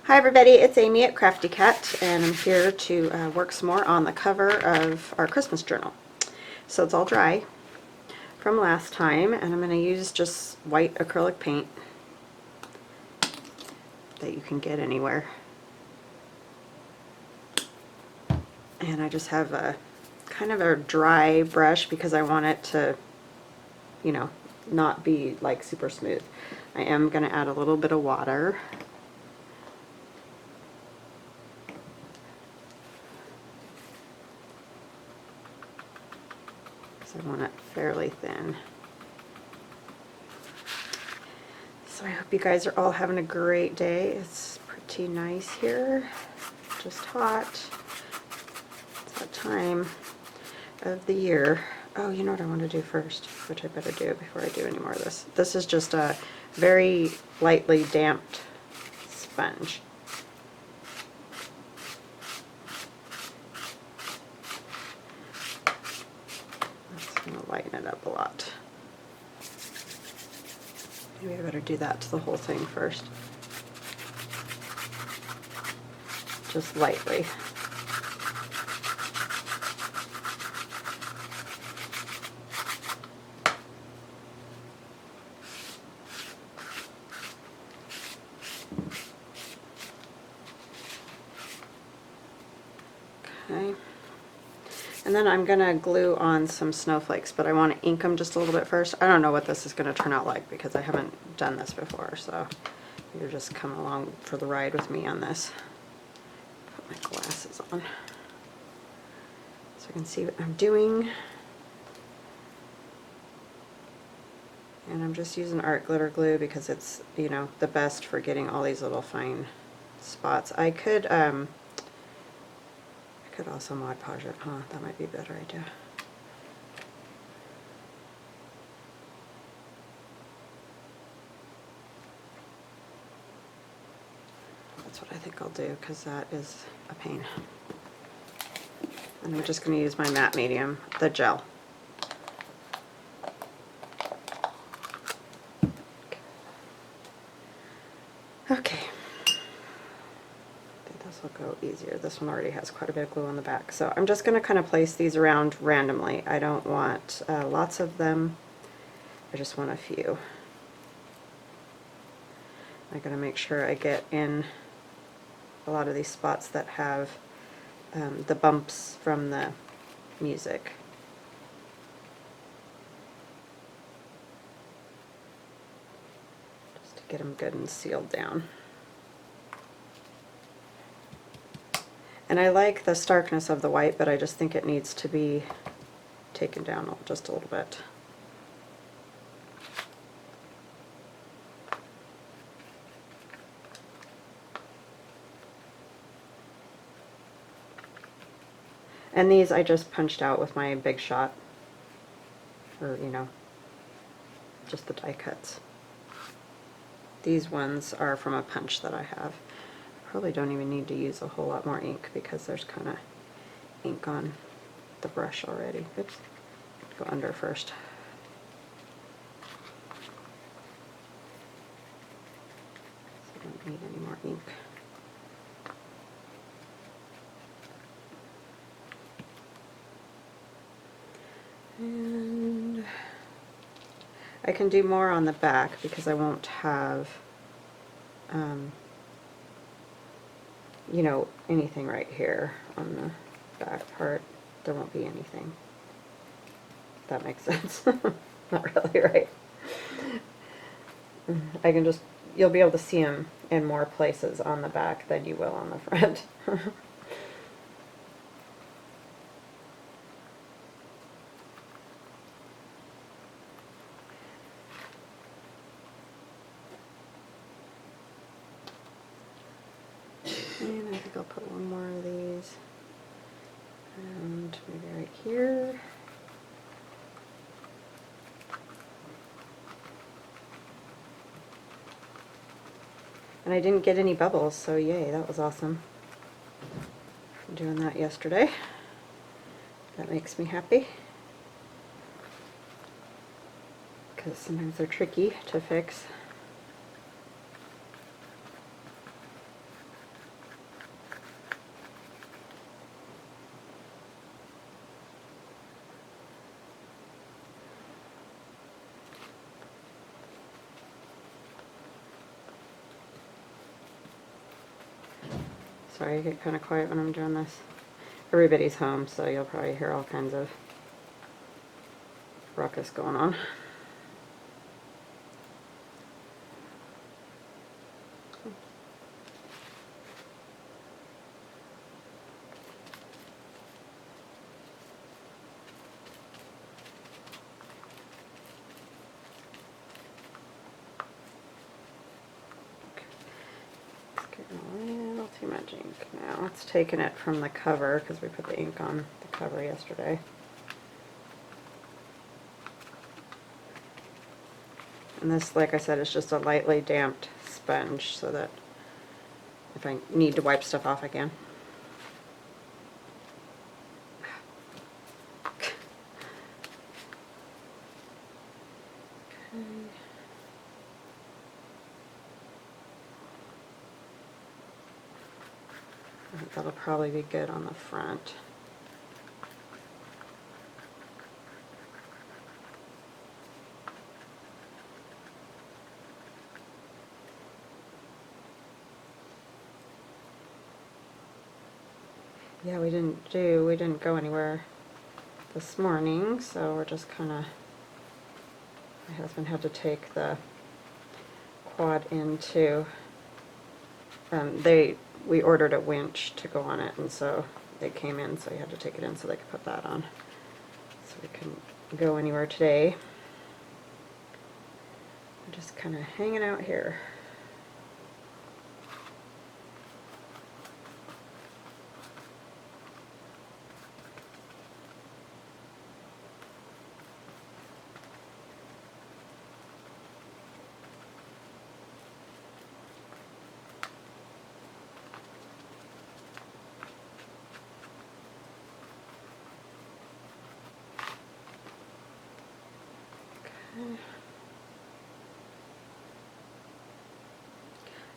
Hi everybody, it's Amy at Crafty Cat, and I'm here to work some more on the cover of our Christmas journal. So it's all dry from last time, and I'm going to use just white acrylic paint that you can get anywhere. And I just have a kind of a dry brush because I want it to, you know, not be like super smooth. I am going to add a little bit of water. I want it fairly thin. So I hope you guys are all having a great day. It's pretty nice here, just hot. It's that time of the year. Oh, you know what I want to do first, which I better do before I do any more of this. This is just a very lightly damped sponge. Going to lighten it up a lot. Maybe I better do that to the whole thing first. Just lightly. Okay. And then I'm going to glue on some snowflakes, but I want to ink them just a little bit first. I don't know what this is going to turn out like because I haven't done this before, so you're just coming along for the ride with me on this. Put my glasses on so I can see what I'm doing. And I'm just using art glitter glue because it's, you know, the best for getting all these little fine spots. I could also Mod Podge it, huh? That might be a better idea. That's what I think I'll do because that is a pain. And I'm just going to use my matte medium, the gel. Okay. This will go easier. This one already has quite a bit of glue on the back. So I'm just going to kind of place these around randomly. I don't want lots of them. I just want a few. I'm going to make sure I get in a lot of these spots that have the bumps from the music. Just to get them good and sealed down. And I like the starkness of the white, but I just think it needs to be taken down just a little bit. And these I just punched out with my Big Shot, or, you know, just the die cuts. These ones are from a punch that I have. Probably don't even need to use a whole lot more ink because there's kind of ink on the brush already. Oops, go under first. So I don't need any more ink. And I can do more on the back because I won't have you know, anything right here on the back part. There won't be anything. That makes sense. Not really, right? I can just, you'll be able to see them in more places on the back than you will on the front. And I think I'll put one more of these, and maybe right here. And I didn't get any bubbles, so yay, that was awesome. I'm doing that yesterday. That makes me happy. Because sometimes they're tricky to fix. Sorry, I get kind of quiet when I'm doing this. Everybody's home, so you'll probably hear all kinds of ruckus going on. It's getting a little too much ink now. It's taking it from the cover because we put the ink on the cover yesterday. And this, like I said, is just a lightly damped sponge so that if I need to wipe stuff off, I can. I think that'll probably be good on the front. Yeah, we didn't go anywhere this morning, so we're just kind of, my husband had to take the quad into, we ordered a winch to go on it, and so they came in, so he had to take it in so they could put that on. So we couldn't go anywhere today. We're just kind of hanging out here.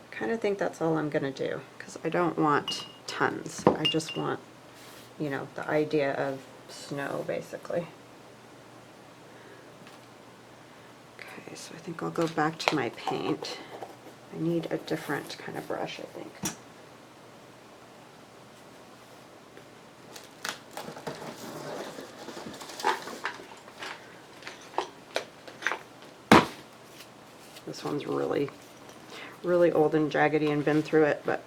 I kind of think that's all I'm going to do, because I don't want tons. I just want, you know, the idea of snow, basically. Okay, so I think I'll go back to my paint. I need a different kind of brush, I think. This one's really old and jaggedy and been through it, but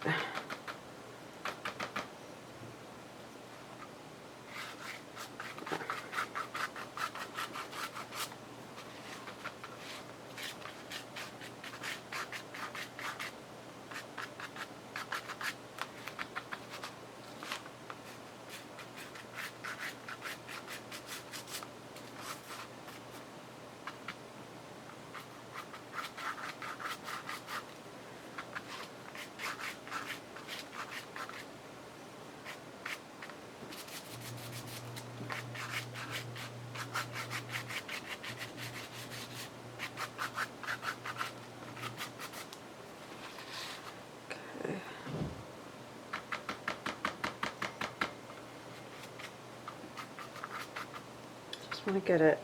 I want to get it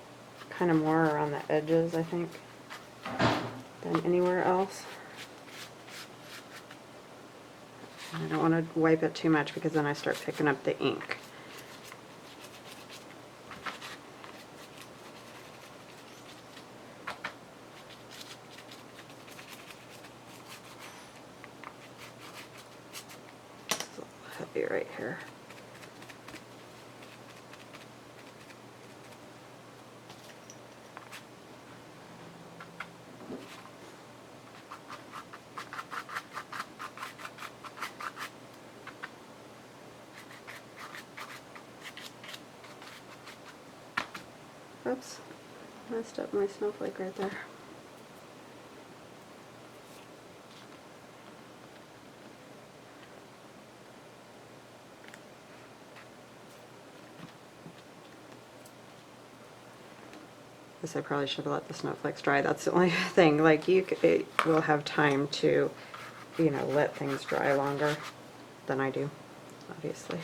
kind of more around the edges, I think, than anywhere else. And I don't want to wipe it too much because then I start picking up the ink. It's a little heavy right here. Oops, messed up my snowflake right there. Guess I probably should have let the snowflakes dry. That's the only thing. Like, it will have time to, you know, let things dry longer than I do, obviously.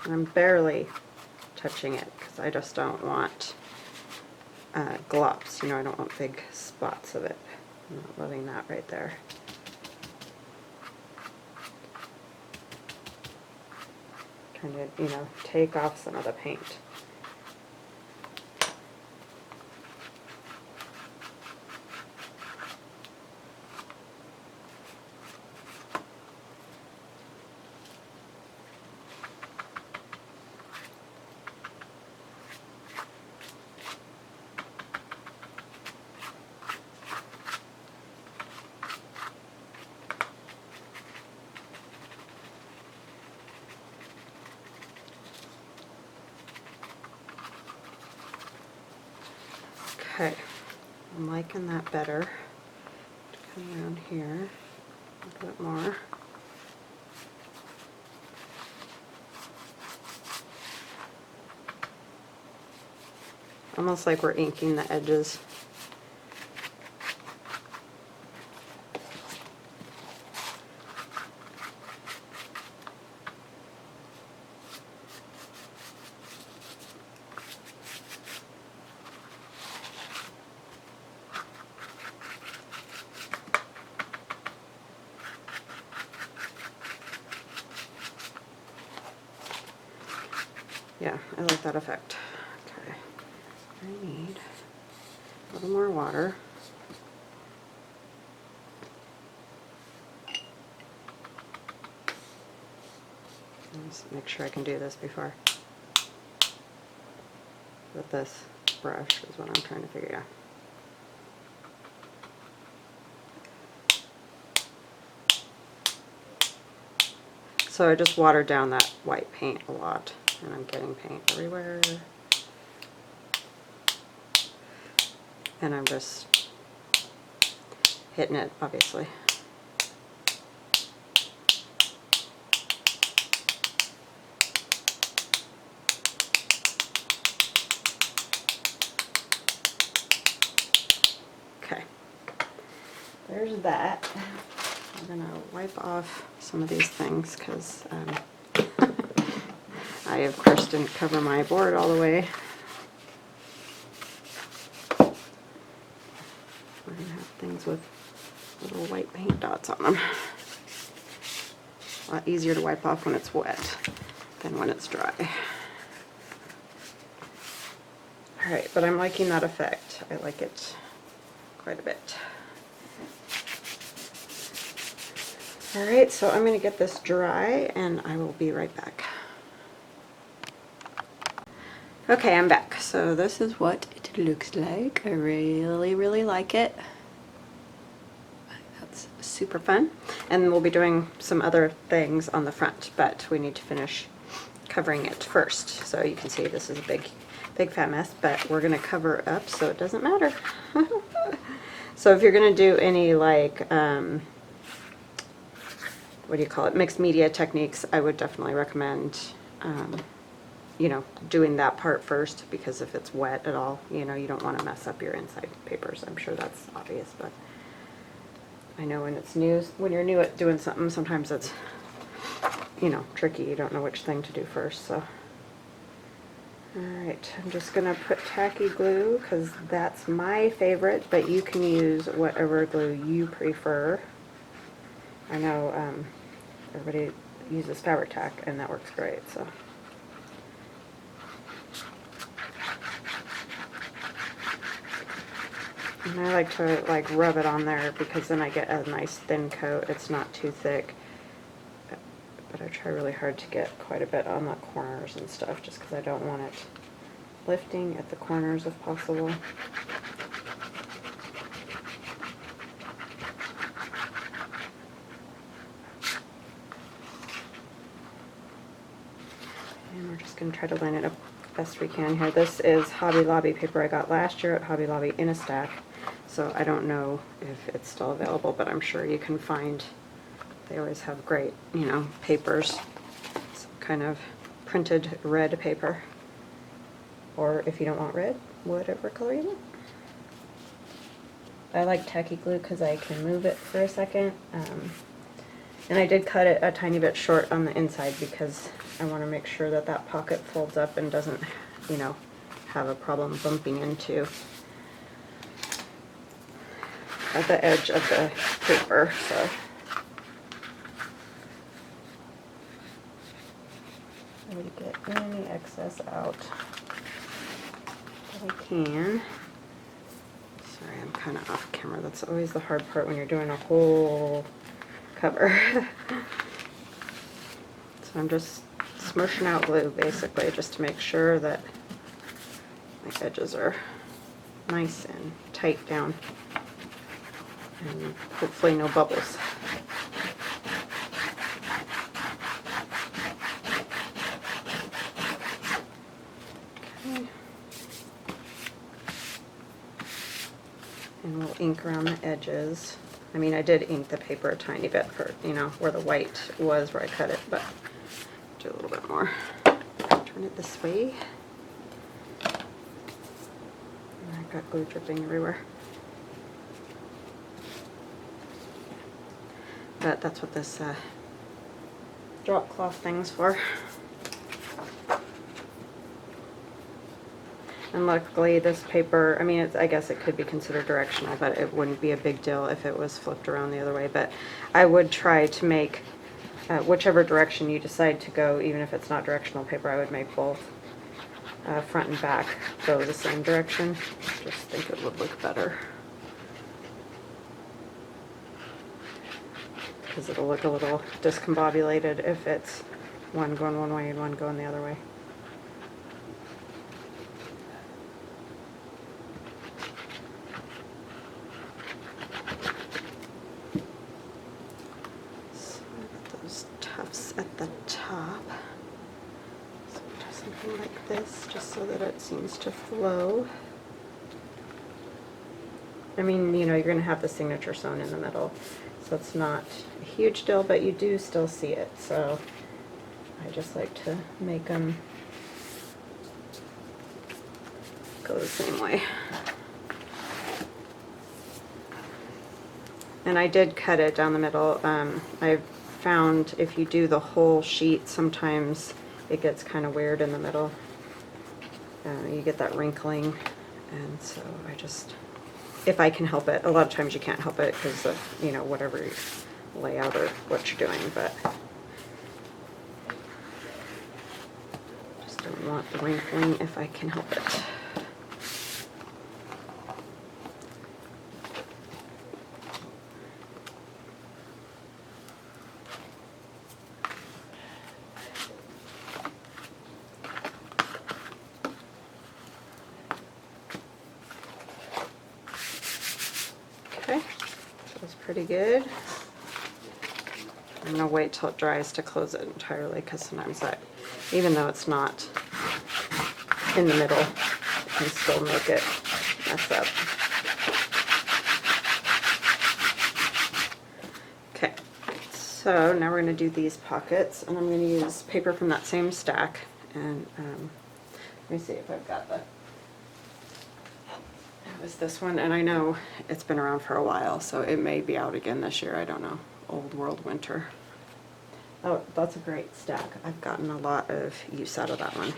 And I'm barely touching it because I just don't want globs. You know, I don't want big spots of it. I'm not loving that right there. Trying to, you know, take off some of the paint. Okay, I'm liking that better. Come around here a bit more. Almost like we're inking the edges. Yeah, I like that effect. Okay, I need a little more water. Let's make sure I can do this before. With this brush is what I'm trying to figure out. So I just watered down that white paint a lot, and I'm getting paint everywhere. And I'm just hitting it, obviously. Okay, there's that. I'm gonna wipe off some of these things because I, of course, didn't cover my board all the way. We're gonna have things with little white paint dots on them. A lot easier to wipe off when it's wet than when it's dry. Alright, but I'm liking that effect. I like it quite a bit. Alright, so I'm going to get this dry and I will be right back. Okay, I'm back. So this is what it looks like. I really like it. That's super fun. And we'll be doing some other things on the front, but we need to finish covering it first. So you can see this is a big fat mess, but we're going to cover it up so it doesn't matter. So if you're going to do any like what do you call it, mixed media techniques, I would definitely recommend, you know, doing that part first, because if it's wet at all, you know, you don't want to mess up your inside papers. I'm sure that's obvious, but I know when it's new, when you're new at doing something, sometimes it's, you know, tricky. You don't know which thing to do first, so. Alright, I'm just going to put tacky glue, because that's my favorite, but you can use whatever glue you prefer. I know everybody uses fabric tack, and that works great. So, and I like to like rub it on there because then I get a nice thin coat. It's not too thick, but I try really hard to get quite a bit on the corners and stuff, just because I don't want it lifting at the corners if possible. And we're just going to try to line it up best we can here. This is Hobby Lobby paper I got last year at Hobby Lobby in a stack, so I don't know if it's still available, but I'm sure you can find, they always have great, you know, papers, some kind of printed red paper, or if you don't want red, whatever color you want. I like tacky glue because I can move it for a second. And I did cut it a tiny bit short on the inside because I want to make sure that that pocket folds up and doesn't, you know, have a problem bumping into at the edge of the paper. So I would get any excess out that I can. Sorry, I'm kind of off camera. That's always the hard part when you're doing a whole cover. So I'm just smushing out glue basically just to make sure that my edges are nice and tight down and hopefully no bubbles. Okay. And we'll ink around the edges. I mean, I did ink the paper a tiny bit for, you know, where the white was where I cut it, but do a little bit more. Turn it this way. And I've got glue dripping everywhere. But that's what this drop cloth thing's for. And luckily this paper, I mean, I guess it could be considered directional, but it wouldn't be a big deal if it was flipped around the other way. But I would try to make whichever direction you decide to go, even if it's not directional paper, I would make both front and back go the same direction. Just think it would look better. Because it'll look a little discombobulated if it's one going one way and one going the other way. At the top, so do something like this just so that it seems to flow. I mean, you know, you're going to have the signature sewn in the middle, so it's not a huge deal, but you do still see it, so I just like to make them go the same way. And I did cut it down the middle. I've found if you do the whole sheet, sometimes it gets kind of weird in the middle. You get that wrinkling, and so I just, if I can help it, a lot of times you can't help it because of, you know, whatever layout or what you're doing, but just don't want the wrinkling if I can help it. Okay, that's pretty good. I'm gonna wait till it dries to close it entirely because sometimes that, even though it's not in the middle, it can still make it mess up. Okay, so now we're gonna do these pockets, and I'm gonna use paper from that same stack, and let me see if I've got the, it was this one, and I know it's been around for a while, so it may be out again this year, I don't know. Old World Winter. Oh, that's a great stack. I've gotten a lot of use out of that one.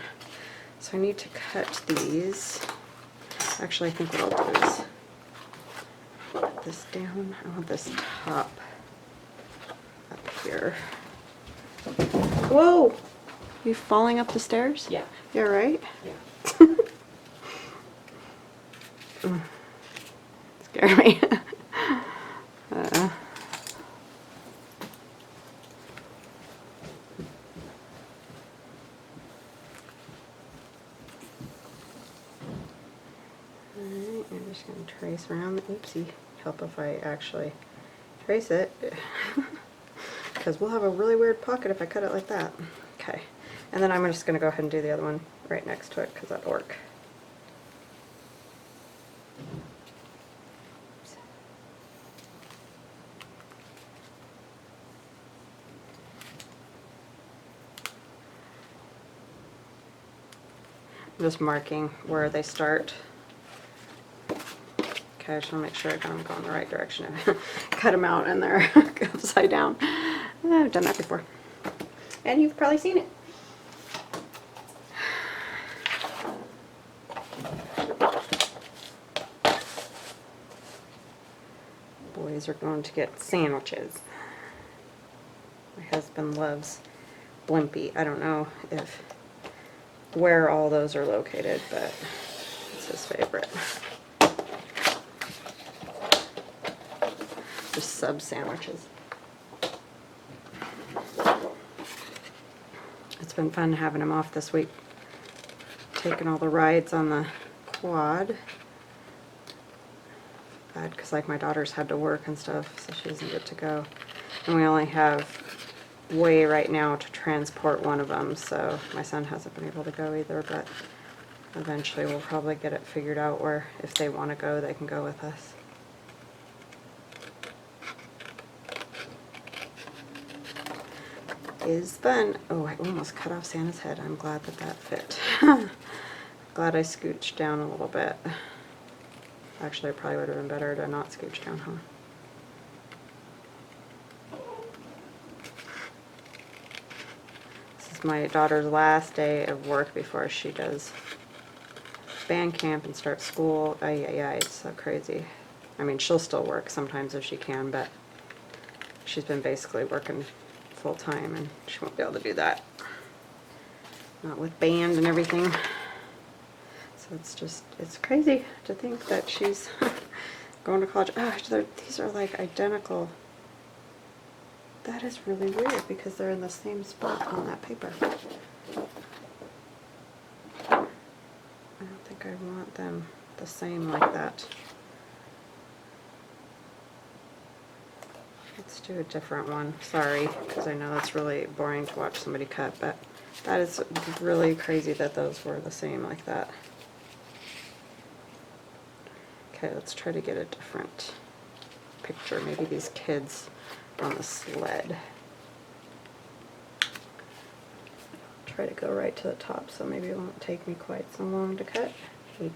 So I need to cut these. Actually, I think what I'll do is put this down. I want this top up here. Whoa! You falling up the stairs? Yeah. You all right? Yeah. Scare me. Alright, I'm just going to trace around the, oopsie, help if I actually trace it, because we'll have a really weird pocket if I cut it like that. Okay, and then I'm just going to go ahead and do the other one right next to it, because that'll work. I'm just marking where they start. Okay, I just want to make sure I'm going the right direction. Cut them out and they're upside down. I've done that before. And you've probably seen it. Boys are going to get sandwiches. My husband loves Blimpie. I don't know where all those are located, but it's his favorite. Just sub sandwiches. It's been fun having him off this week, taking all the rides on the quad. Bad, because like my daughter's had to work and stuff, so she doesn't get to go. And we only have way right now to transport one of them, so my son hasn't been able to go either, but eventually we'll probably get it figured out where if they want to go, they can go with us. Is fun. Oh, I almost cut off Santa's head. I'm glad that that fit. Glad I scooched down a little bit. Actually, it probably would have been better to not scooch down, huh? This is my daughter's last day of work before she does band camp and starts school. Yeah, it's so crazy. I mean, she'll still work sometimes if she can, but she's been basically working full time and she won't be able to do that. Not with band and everything. So it's crazy to think that she's going to college. Oh, these are like identical. That is really weird because they're in the same spot on that paper. I don't think I want them the same like that. Let's do a different one. Sorry, because I know that's really boring to watch somebody cut, but that is really crazy that those were the same like that. Okay, let's try to get a different picture. Maybe these kids on the sled. Try to go right to the top, so maybe it won't take me quite so long to cut. Maybe.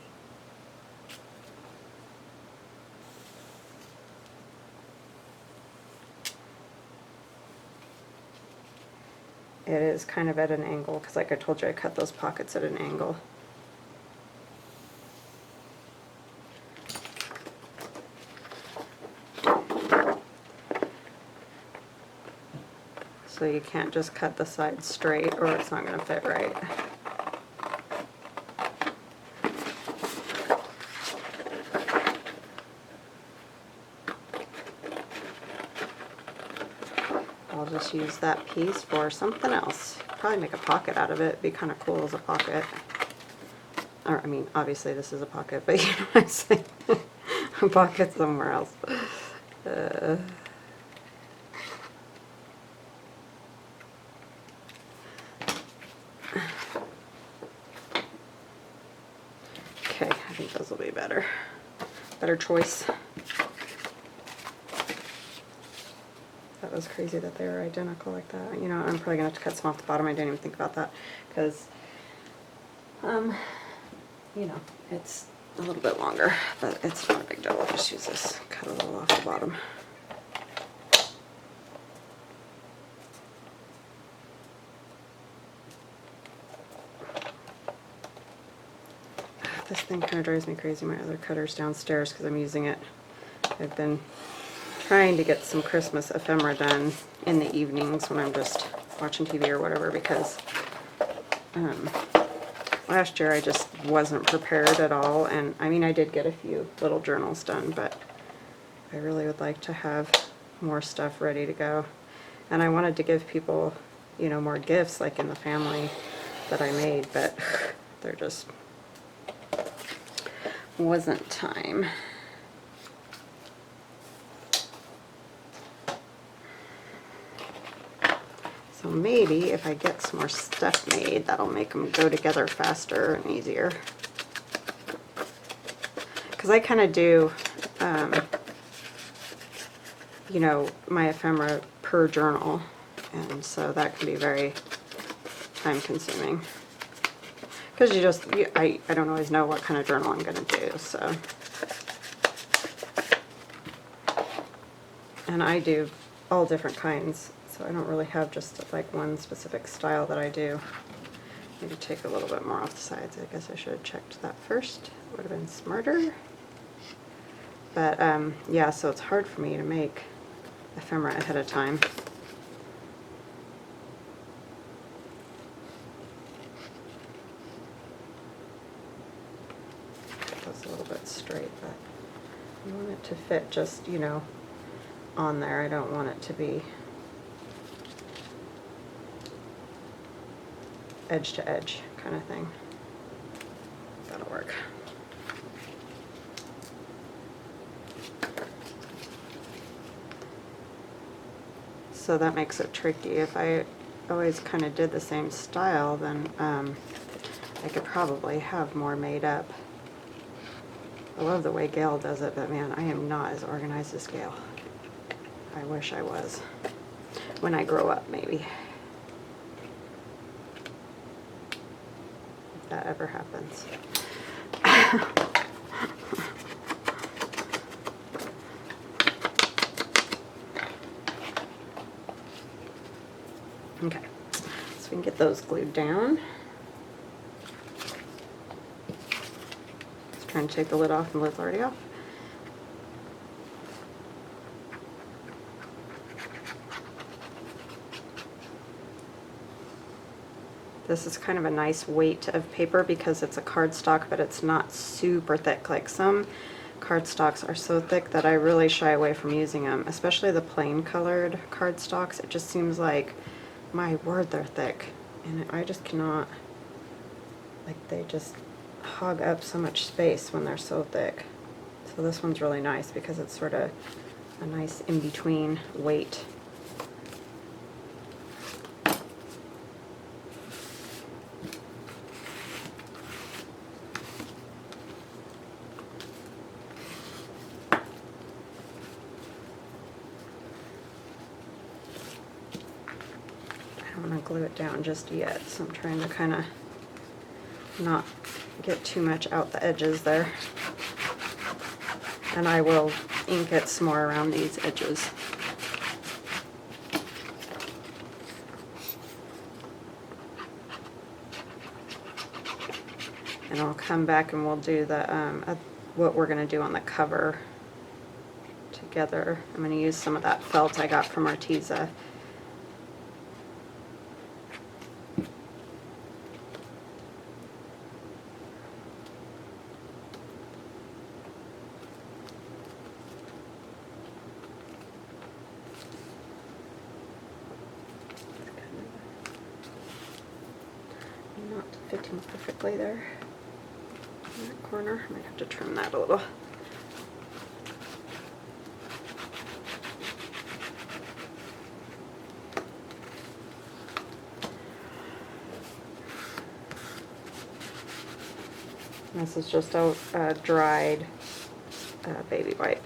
It is kind of at an angle, because like I told you, I cut those pockets at an angle. So you can't just cut the sides straight or it's not going to fit right. I'll just use that piece for something else. Probably make a pocket out of it. Be kind of cool as a pocket. Or, I mean, obviously this is a pocket, but you know what I'm saying. A pocket somewhere else. Okay, I think those will be better. Better choice. That was crazy that they were identical like that. You know, I'm probably gonna have to cut some off the bottom. I didn't even think about that because, you know, it's a little bit longer, but it's not a big deal. I'll just use this, cut a little off the bottom. This thing kind of drives me crazy. My other cutter's downstairs because I'm using it. I've been trying to get some Christmas ephemera done in the evenings when I'm just watching TV or whatever, because last year I just wasn't prepared at all, and I mean I did get a few little journals done, but I really would like to have more stuff ready to go. And I wanted to give people, you know, more gifts like in the family that I made, but there just wasn't time. So maybe if I get some more stuff made, that'll make them go together faster and easier. Because I kind of do, you know, my ephemera per journal, and so that can be very time consuming. Because I don't always know what kind of journal I'm going to do, so. And I do all different kinds, so So I don't really have just like one specific style that I do. Maybe take a little bit more off the sides. I guess I should have checked that first. Would have been smarter. But yeah, so it's hard for me to make ephemera ahead of time. Get those a little bit straight, but I want it to fit just, you know, on there. I don't want it to be edge to edge kind of thing. That'll work. So that makes it tricky. If I always kind of did the same style, then I could probably have more made up. I love the way Gail does it, but man, I am not as organized as Gail. I wish I was. When I grow up, maybe. If that ever happens. Okay, so we can get those glued down. Just trying to take the lid off, and the lid's already off. This is kind of a nice weight of paper because it's a cardstock, but it's not super thick. Like some cardstocks are so thick that I really shy away from using them, especially the plain colored cardstocks. It just seems like, my word, they're thick, and I just cannot, like, they just hog up so much space when they're so thick. So this one's really nice because it's sort of a nice in-between weight. I don't want to glue it down just yet, so I'm trying to kind of not get too much out the edges there. And I will ink it some more around these edges. And I'll come back and we'll do the what we're going to do on the cover together. I'm going to use some of that felt I got from ARTEZA. Not fitting perfectly there in that corner. I might have to trim that a little. This is just a dried baby wipe.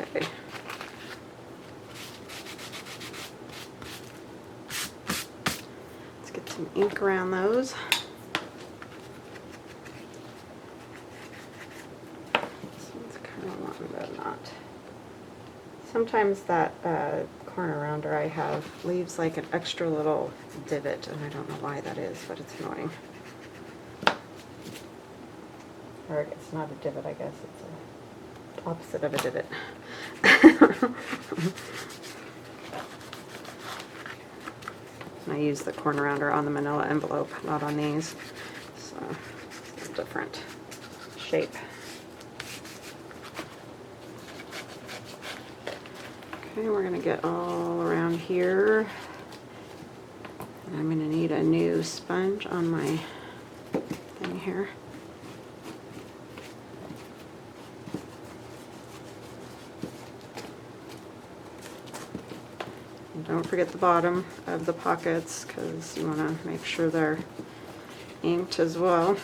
Okay. Let's get some ink around those. But not. Sometimes that corner rounder I have leaves like an extra little divot, and I don't know why that is, but it's annoying. Or it's not a divot, I guess. It's the opposite of a divot. I use the corner rounder on the manila envelope, not on these. So it's a different shape. Okay, we're going to get all around here. And I'm going to need a new sponge on my thing here. And don't forget the bottom of the pockets because you want to make sure they're inked as well.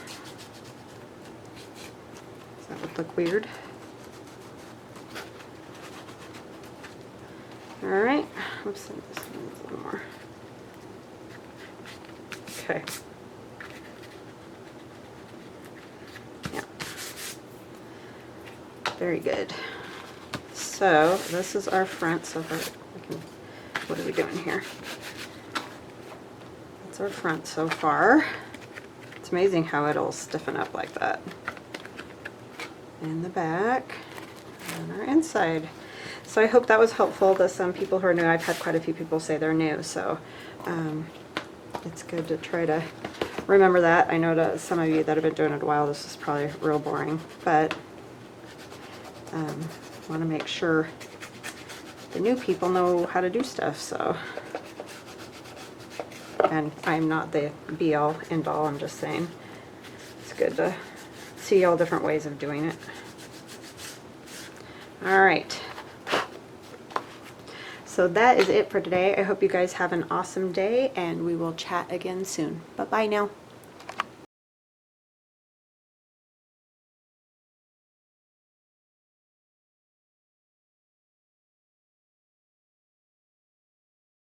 That would look weird. Alright, oops, this needs a little more. Okay. Yeah. Very good. So this is our front. So if I can, what are we doing here? That's our front so far. It's amazing how it'll stiffen up like that. And the back, and our inside. So I hope that was helpful to some people who are new. I've had quite a few people say they're new, so it's good to try to remember that. I know to some of you that have been doing it a while, this is probably real boring, but want to make sure the new people know how to do stuff. So, and I'm not the be-all, end-all, I'm just saying it's good to see all different ways of doing it. All right. So that is it for today. I hope you guys have an awesome day, and we will chat again soon. Bye-bye now.